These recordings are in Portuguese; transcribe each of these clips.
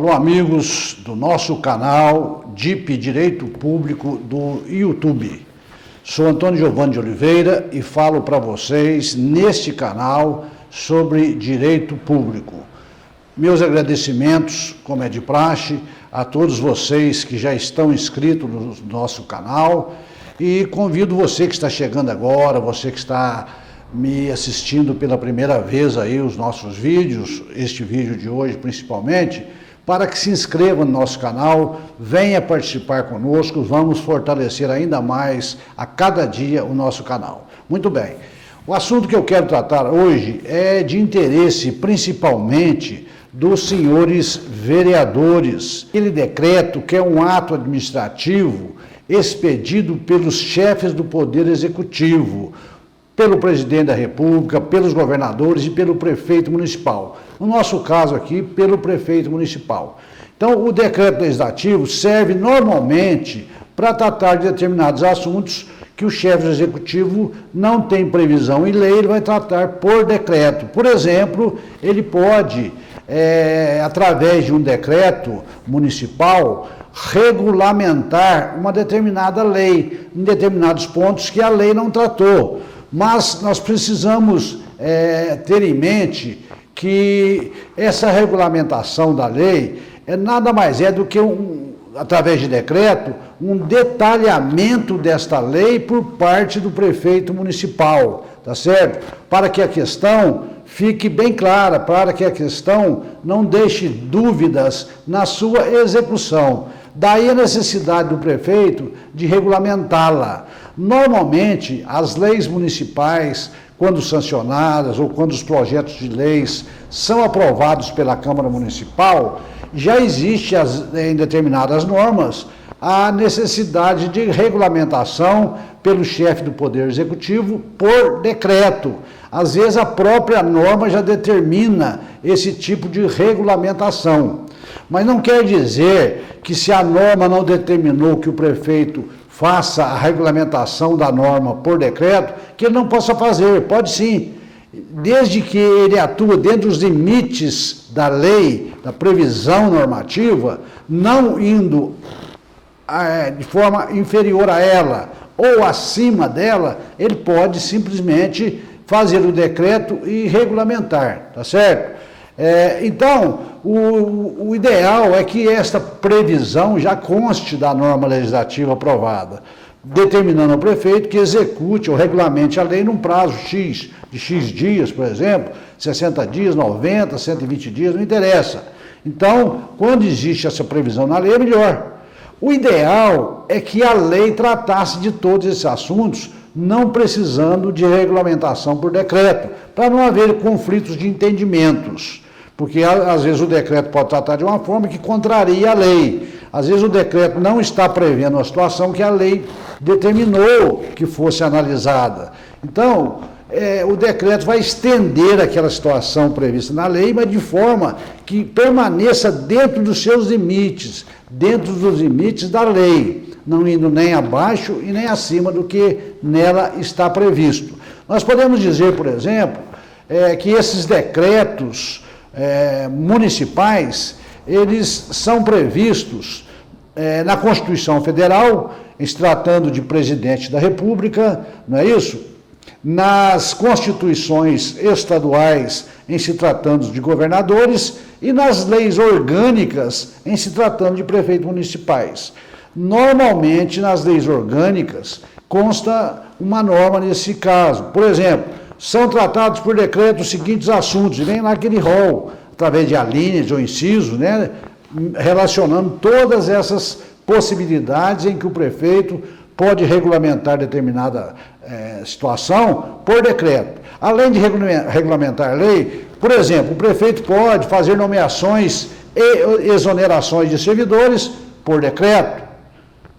Alô, amigos do nosso canal DIP Direito Público do YouTube. Sou Antônio Giovanni de Oliveira e falo para vocês neste canal sobre direito público. Meus agradecimentos, como é de praxe, a todos vocês que já estão inscritos no nosso canal e convido você que está chegando agora, você que está me assistindo pela primeira vez aí os nossos vídeos, este vídeo de hoje principalmente, para que se inscreva no nosso canal, venha participar conosco, vamos fortalecer ainda mais a cada dia o nosso canal. Muito bem, o assunto que eu quero tratar hoje é de interesse principalmente dos senhores vereadores. Aquele decreto que é um ato administrativo expedido pelos chefes do Poder Executivo, pelo presidente da República, pelos governadores e pelo prefeito municipal. No nosso caso aqui, pelo prefeito municipal. Então, o decreto legislativo serve normalmente para tratar de determinados assuntos que o chefe do executivo não tem previsão em lei, ele vai tratar por decreto. Por exemplo, ele pode, através de um decreto municipal, regulamentar uma determinada lei, em determinados pontos que a lei não tratou. Mas nós precisamos ter em mente que essa regulamentação da lei nada mais é do que, através de decreto, um detalhamento desta lei por parte do prefeito municipal, tá certo? Para que a questão fique bem clara, para que a questão não deixe dúvidas na sua execução. Daí a necessidade do prefeito de regulamentá-la. Normalmente, as leis municipais, quando sancionadas ou quando os projetos de leis são aprovados pela Câmara Municipal, já existe em determinadas normas a necessidade de regulamentação pelo chefe do Poder Executivo por decreto. Às vezes a própria norma já determina esse tipo de regulamentação. Mas não quer dizer que se a norma não determinou que o prefeito faça a regulamentação da norma por decreto, que ele não possa fazer, pode sim, desde que ele atua dentro dos limites da lei, da previsão normativa, não indo de forma inferior a ela ou acima dela, ele pode simplesmente fazer o decreto e regulamentar, tá certo? Então, o ideal é que esta previsão já conste da norma legislativa aprovada, determinando ao prefeito que execute ou regulamente a lei num prazo X, de X dias, por exemplo, 60 dias, 90, 120 dias, não interessa. Então, quando existe essa previsão na lei, é melhor. O ideal é que a lei tratasse de todos esses assuntos, não precisando de regulamentação por decreto, para não haver conflitos de entendimentos. Porque, às vezes, o decreto pode tratar de uma forma que contraria a lei. Às vezes, o decreto não está prevendo uma situação que a lei determinou que fosse analisada. Então, o decreto vai estender aquela situação prevista na lei, mas de forma que permaneça dentro dos seus limites, dentro dos limites da lei, não indo nem abaixo e nem acima do que nela está previsto. Nós podemos dizer, por exemplo, que esses decretos municipais, eles são previstos na Constituição Federal, em se tratando de presidente da República, não é isso? Nas constituições estaduais, em se tratando de governadores, e nas leis orgânicas, em se tratando de prefeitos municipais. Normalmente, nas leis orgânicas, consta uma norma nesse caso. Por exemplo, são tratados por decreto os seguintes assuntos, e vem naquele rol, através de alíneas ou incisos, né, relacionando todas essas possibilidades em que o prefeito pode regulamentar determinada situação por decreto. Além de regulamentar a lei, por exemplo, o prefeito pode fazer nomeações e exonerações de servidores por decreto.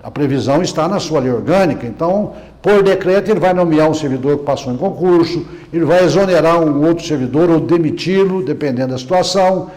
A previsão está na sua lei orgânica, então, por decreto, ele vai nomear um servidor que passou em concurso, ele vai exonerar um outro servidor ou demiti-lo, dependendo da situação.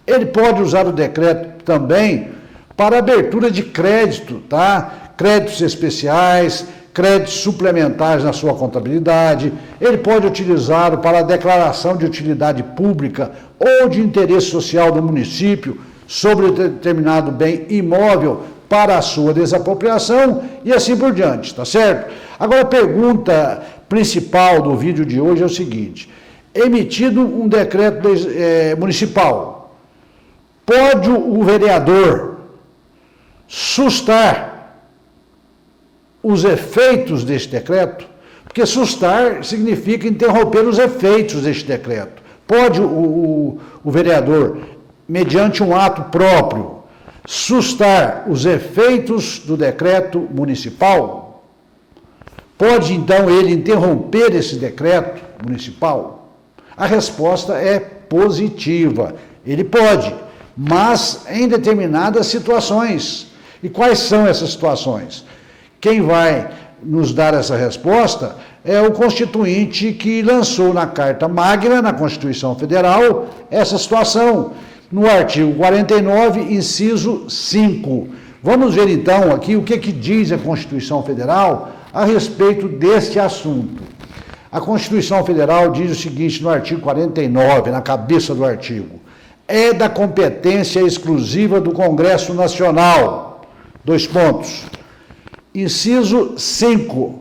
Ele pode usar o decreto também para abertura de crédito, tá? Créditos especiais, créditos suplementares na sua contabilidade. Ele pode utilizá-lo para a declaração de utilidade pública ou de interesse social do município, sobre determinado bem imóvel para a sua desapropriação e assim por diante, tá certo? Agora, a pergunta principal do vídeo de hoje é o seguinte: emitido um decreto municipal, pode o vereador sustar os efeitos deste decreto? Porque sustar significa interromper os efeitos deste decreto. Pode o vereador, mediante um ato próprio, sustar os efeitos do decreto municipal? Pode, então, ele interromper esse decreto municipal? A resposta é positiva. Ele pode, mas em determinadas situações. E quais são essas situações? Quem vai nos dar essa resposta é o Constituinte, que lançou na Carta Magna, na Constituição Federal, essa situação, no artigo 49, inciso 5. Vamos ver então aqui o que diz a Constituição Federal a respeito deste assunto. A Constituição Federal diz o seguinte no artigo 49, na cabeça do artigo: é da competência exclusiva do Congresso Nacional. Dois pontos. Inciso 5.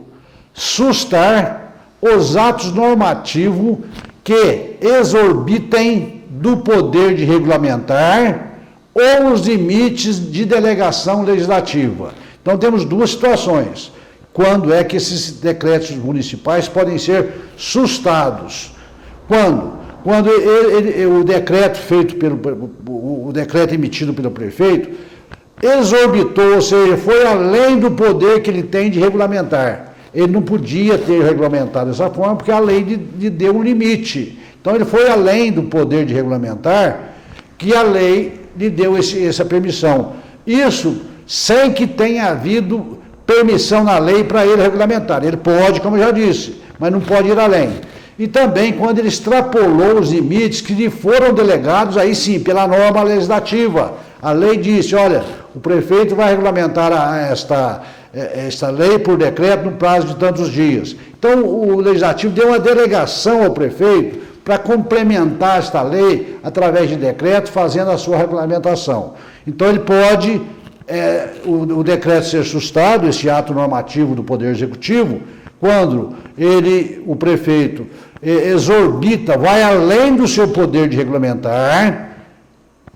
Sustar os atos normativos que exorbitem do poder de regulamentar ou os limites de delegação legislativa. Então, temos duas situações. Quando é que esses decretos municipais podem ser sustados? Quando o decreto o decreto emitido pelo prefeito exorbitou, ou seja, foi além do poder que ele tem de regulamentar. Ele não podia ter regulamentado dessa forma, porque a lei lhe deu um limite. Então, ele foi além do poder de regulamentar, que a lei lhe deu essa permissão. Isso sem que tenha havido permissão na lei para ele regulamentar. Ele pode, como eu já disse, mas não pode ir além. E também quando ele extrapolou os limites que lhe foram delegados, aí sim, pela norma legislativa. A lei disse: olha, o prefeito vai regulamentar esta lei por decreto no prazo de tantos dias. Então, o legislativo deu uma delegação ao prefeito para complementar esta lei através de decreto, fazendo a sua regulamentação. Então, ele pode, o decreto ser sustado, esse ato normativo do Poder Executivo, quando o prefeito exorbita, vai além do seu poder de regulamentar,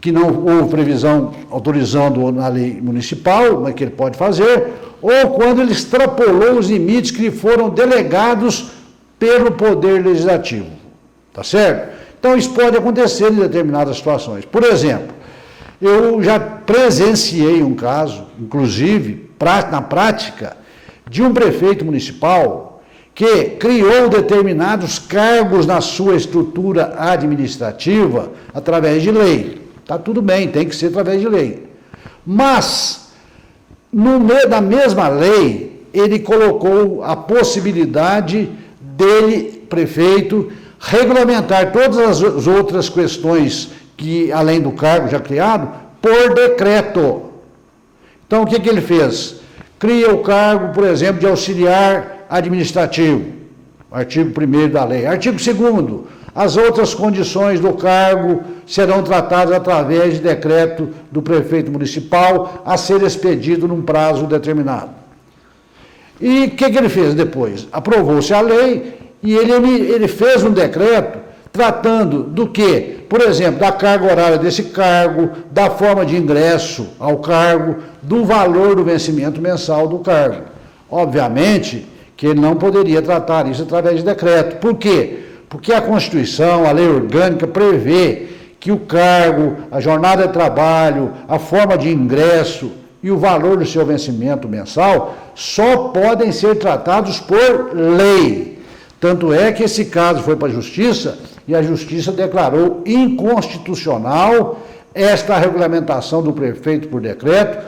que não houve previsão autorizando na lei municipal, mas que ele pode fazer, ou quando ele extrapolou os limites que lhe foram delegados pelo Poder Legislativo. Tá certo? Então, isso pode acontecer em determinadas situações. Por exemplo, eu já presenciei um caso, inclusive, na prática, de um prefeito municipal que criou determinados cargos na sua estrutura administrativa através de lei. Está tudo bem, tem que ser através de lei. Mas, no meio da mesma lei, ele colocou a possibilidade dele, prefeito, regulamentar todas as outras questões que, além do cargo já criado, por decreto. Então, o que ele fez? Cria o cargo, por exemplo, de auxiliar administrativo, artigo 1º da lei. Artigo 2º, as outras condições do cargo serão tratadas através de decreto do prefeito municipal a ser expedido num prazo determinado. E o que ele fez depois? Aprovou-se a lei e ele fez um decreto tratando do quê? Por exemplo, da carga horária desse cargo, da forma de ingresso ao cargo, do valor do vencimento mensal do cargo. Obviamente que ele não poderia tratar isso através de decreto. Por quê? Porque a Constituição, a lei orgânica, prevê que o cargo, a jornada de trabalho, a forma de ingresso e o valor do seu vencimento mensal só podem ser tratados por lei. Tanto é que esse caso foi para a Justiça e a Justiça declarou inconstitucional esta regulamentação do prefeito por decreto,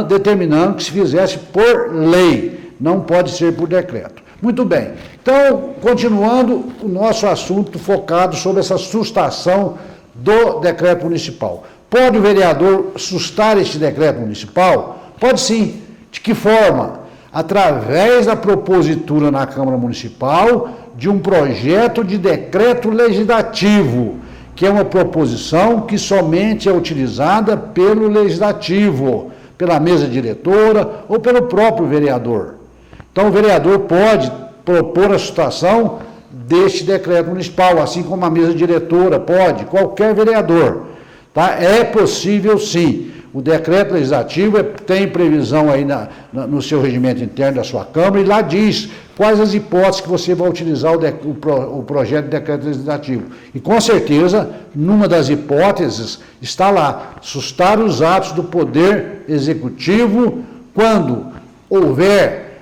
determinando que se fizesse por lei, não pode ser por decreto. Muito bem. Então, continuando o nosso assunto focado sobre essa sustação do decreto municipal. Pode o vereador sustar este decreto municipal? Pode sim. De que forma? Através da propositura na Câmara Municipal de um projeto de decreto legislativo que é uma proposição que somente é utilizada pelo legislativo, pela mesa diretora ou pelo próprio vereador. Então, o vereador pode propor a sustentação deste decreto municipal, assim como a mesa diretora pode, qualquer vereador. Tá? É possível, sim. O decreto legislativo tem previsão aí no seu regimento interno da sua Câmara, e lá diz quais as hipóteses que você vai utilizar o projeto de decreto legislativo. E, com certeza, numa das hipóteses está lá, sustar os atos do Poder Executivo quando houver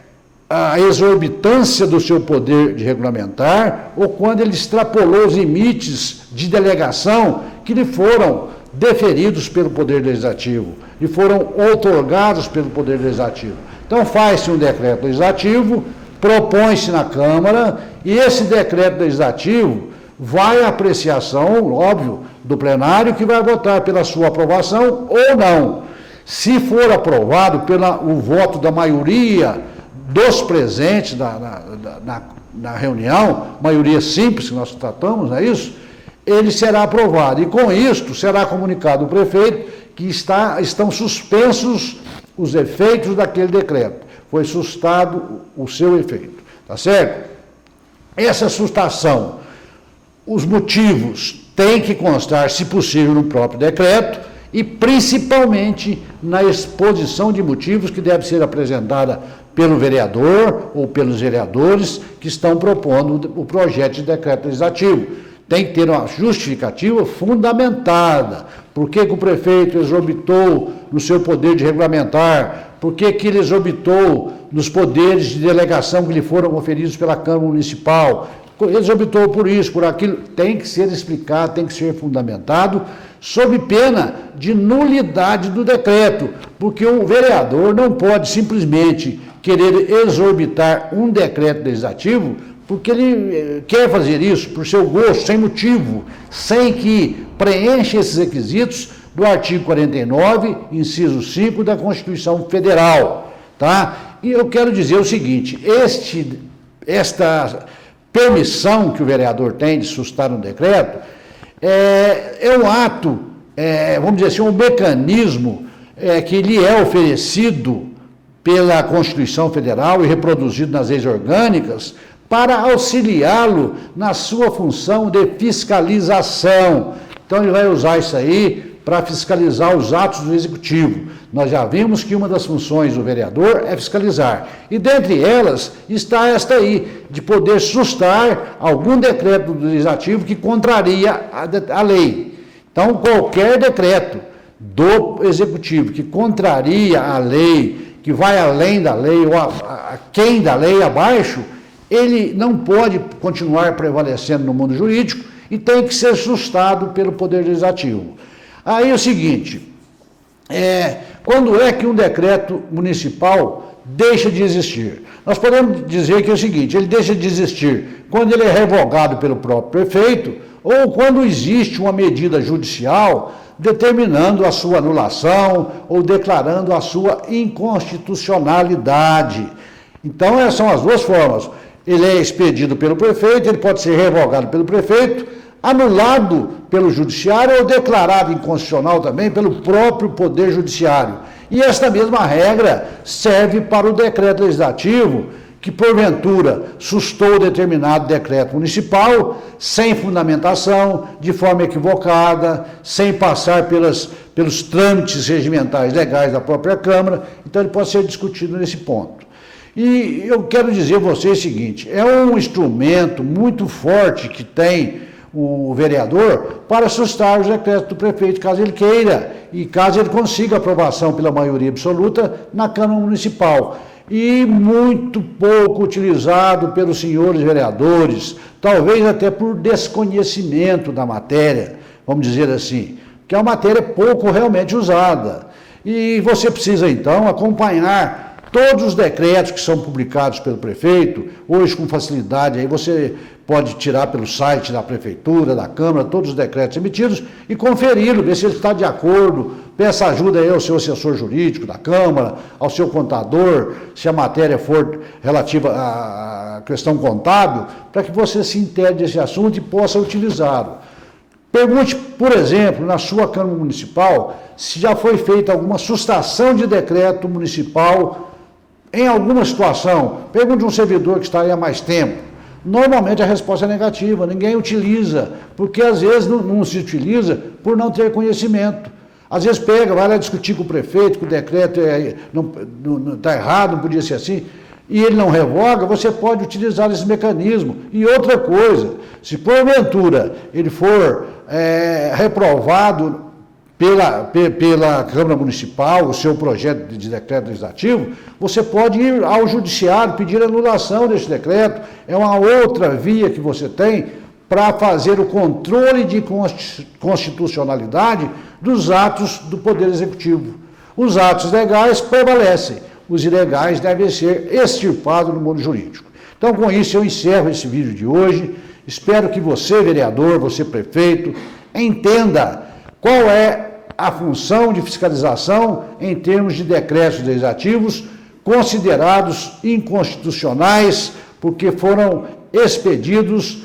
a exorbitância do seu poder de regulamentar ou quando ele extrapolou os limites de delegação que lhe foram deferidos pelo Poder Legislativo e foram outorgados pelo Poder Legislativo. Então, faz-se um decreto legislativo, propõe-se na Câmara, e esse decreto legislativo vai à apreciação, óbvio, do plenário, que vai votar pela sua aprovação ou não. Se for aprovado pelo voto da maioria dos presentes na reunião, maioria simples que nós tratamos, não é isso? Ele será aprovado. E com isto será comunicado ao prefeito que estão suspensos os efeitos daquele decreto. Foi sustado o seu efeito. Tá certo? Essa sustação, os motivos têm que constar, se possível, no próprio decreto e principalmente na exposição de motivos que deve ser apresentada pelo vereador ou pelos vereadores que estão propondo o projeto de decreto legislativo. Tem que ter uma justificativa fundamentada. Por que o prefeito exorbitou no seu poder de regulamentar? Por que ele exorbitou nos poderes de delegação que lhe foram oferidos pela Câmara Municipal? Ele exorbitou por isso, por aquilo. Tem que ser explicado, tem que ser fundamentado, sob pena de nulidade do decreto, porque o vereador não pode simplesmente querer exorbitar um decreto legislativo porque ele quer fazer isso por seu gosto, sem motivo, sem que preencha esses requisitos do artigo 49, inciso 5 da Constituição Federal. Tá? E eu quero dizer o seguinte, esta permissão que o vereador tem de sustar um decreto é um ato, vamos dizer assim, um mecanismo que lhe é oferecido pela Constituição Federal e reproduzido nas leis orgânicas para auxiliá-lo na sua função de fiscalização. Então, ele vai usar isso aí para fiscalizar os atos do Executivo. Nós já vimos que uma das funções do vereador é fiscalizar. E, dentre elas, está esta aí, de poder sustar algum decreto do Legislativo que contraria a lei. Então, qualquer decreto do Executivo que contraria a lei, que vai além da lei ou aquém da lei, abaixo, ele não pode continuar prevalecendo no mundo jurídico e tem que ser sustado pelo Poder Legislativo. Aí é o seguinte, quando é que um decreto municipal deixa de existir? Nós podemos dizer que é o seguinte, ele deixa de existir quando ele é revogado pelo próprio prefeito ou quando existe uma medida judicial determinando a sua anulação ou declarando a sua inconstitucionalidade. Então, essas são as duas formas. Ele é expedido pelo prefeito, ele pode ser revogado pelo prefeito, anulado pelo judiciário ou declarado inconstitucional também pelo próprio Poder Judiciário. E esta mesma regra serve para o decreto legislativo que, porventura, sustou determinado decreto municipal sem fundamentação, de forma equivocada, sem passar pelos trâmites regimentais legais da própria Câmara. Então, ele pode ser discutido nesse ponto. E eu quero dizer a vocês o seguinte, é um instrumento muito forte que tem o vereador para sustar os decretos do prefeito, caso ele queira, e caso ele consiga aprovação pela maioria absoluta na Câmara Municipal. E muito pouco utilizado pelos senhores vereadores, talvez até por desconhecimento da matéria, vamos dizer assim, que é uma matéria pouco realmente usada. E você precisa, então, acompanhar todos os decretos que são publicados pelo prefeito, hoje com facilidade, aí você pode tirar pelo site da prefeitura, da Câmara, todos os decretos emitidos e conferi-lo, ver se ele está de acordo, peça ajuda aí ao seu assessor jurídico da Câmara, ao seu contador, se a matéria for relativa à questão contábil, para que você se intere desse assunto e possa utilizá-lo. Pergunte, por exemplo, na sua Câmara Municipal, se já foi feita alguma sustação de decreto municipal em alguma situação. Pergunte a um servidor que está aí há mais tempo. Normalmente a resposta é negativa, ninguém utiliza, porque às vezes não se utiliza por não ter conhecimento. Às vezes pega, vai lá discutir com o prefeito, que o decreto está errado, não podia ser assim, e ele não revoga, você pode utilizar esse mecanismo. E outra coisa, se porventura ele for reprovado pela Câmara Municipal, o seu projeto de decreto legislativo, você pode ir ao judiciário, pedir anulação desse decreto. É uma outra via que você tem para fazer o controle de constitucionalidade dos atos do Poder Executivo. Os atos legais prevalecem, os ilegais devem ser extirpados no mundo jurídico. Então, com isso, eu encerro esse vídeo de hoje. Espero que você, vereador, você, prefeito, entenda qual é a função de fiscalização em termos de decretos legislativos considerados inconstitucionais, porque foram expedidos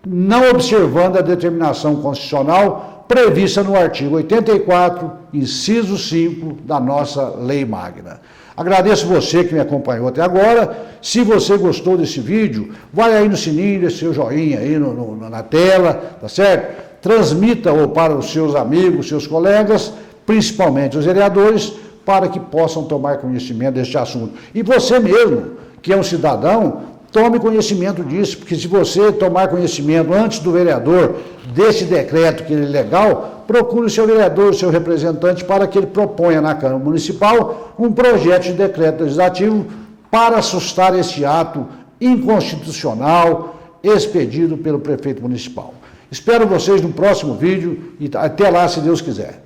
não observando a determinação constitucional prevista no artigo 84, inciso 5 da nossa Lei Magna. Agradeço você que me acompanhou até agora. Se você gostou desse vídeo, vai aí no sininho, deixe seu joinha aí na tela, tá certo? Transmita-o para os seus amigos, seus colegas, principalmente os vereadores, para que possam tomar conhecimento deste assunto. E você mesmo, que é um cidadão, tome conhecimento disso, porque se você tomar conhecimento antes do vereador desse decreto que ele é legal, procure o seu vereador, o seu representante, para que ele proponha na Câmara Municipal um projeto de decreto legislativo para assustar esse ato inconstitucional expedido pelo prefeito municipal. Espero vocês no próximo vídeo e até lá, se Deus quiser.